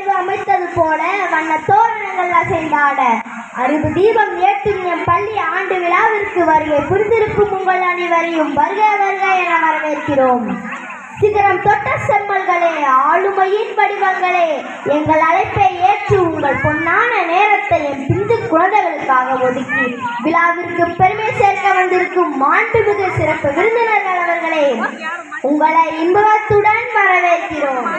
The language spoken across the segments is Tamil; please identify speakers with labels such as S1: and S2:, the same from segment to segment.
S1: தேர்வு அமைத்தது போல வண்ண தோரணங்கள் அசைந்தாட அறிவு தீபம் ஏற்றும் எம் பள்ளி ஆண்டு விழாவிற்கு வருகை புரிந்திருக்கும் உங்கள் அனைவரையும் வருக வருக என வரவேற்கிறோம். சிகரம் தொட்ட செம்மல்களே, ஆளுமையின் வடிவங்களே, எங்கள் அழைப்பை ஏற்று உங்கள் பொன்னான நேரத்தை என் பிந்து குழந்தைகளுக்காக ஒதுக்கி விழாவிற்கு பெருமை சேர்க்க வந்திருக்கும் மாண்புமிகு சிறப்பு விருந்தினர்கள் அவர்களே, உங்களை இன்பத்துடன் வரவேற்கிறோம்.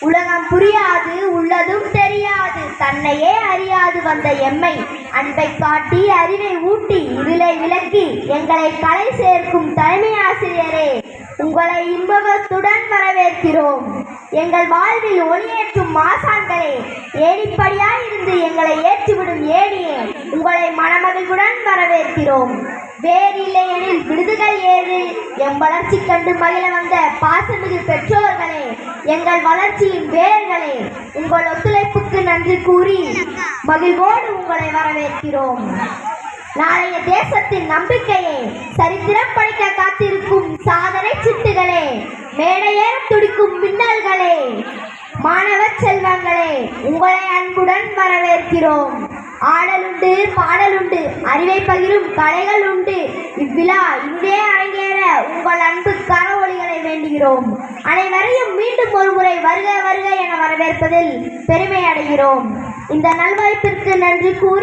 S1: உலகம் புரியாது, உள்ளதும் தெரியாது, தன்னையே அறியாது வந்த எம்மை அன்பை காட்டி அறிவை ஊட்டி இருளை விளக்கி எங்களை கலை சேர்க்கும் தலைமை ஆசிரியரே, உங்களை இன்பத்துடன் வரவேற்கிறோம். எங்கள் வாழ்வில் ஒளியேற்றும் மாசான்களே, ஏணிப்படியாயிருந்து எங்களை ஏற்றிவிடும் ஏணியே, உங்களை மனமகிழ்வுடன் வரவேற்கிறோம். வேறில்லை எனில் விடுதுகள் ஏறு எம் வளர்ச்சி கண்டு மகிழ வந்த பாசமிகு பெற்றோர்களே, எங்கள் வளர்ச்சியின் வேர்களே, உங்கள் ஒத்துழைப்புக்கு நன்றி கூறி மகிழ்வோடு உங்களை வரவேற்கிறோம். நாளைய தேசத்தின் நம்பிக்கையே, சரித்திரம் படிக்க காத்திருக்கும் சாதனை சிட்டுகளே, மேடையேற துடிக்கும் மின்னல்களே, மாணவ செல்வங்களே, உங்களை அன்புடன் வரவேற்கிறோம். ஆடலுண்டு, பாடலுண்டு, அறிவை பகிரும் கலைகள் உண்டு. இவ்விழா இங்கே அரங்கேற உங்கள் அன்பு கரவொலிகளை வேண்டுகிறோம். அனைவரையும் மீண்டும் ஒரு முறை வருக வருக என வரவேற்பதில் பெருமை அடைகிறோம். இந்த நல்வாய்ப்பிற்கு நன்றி கூறி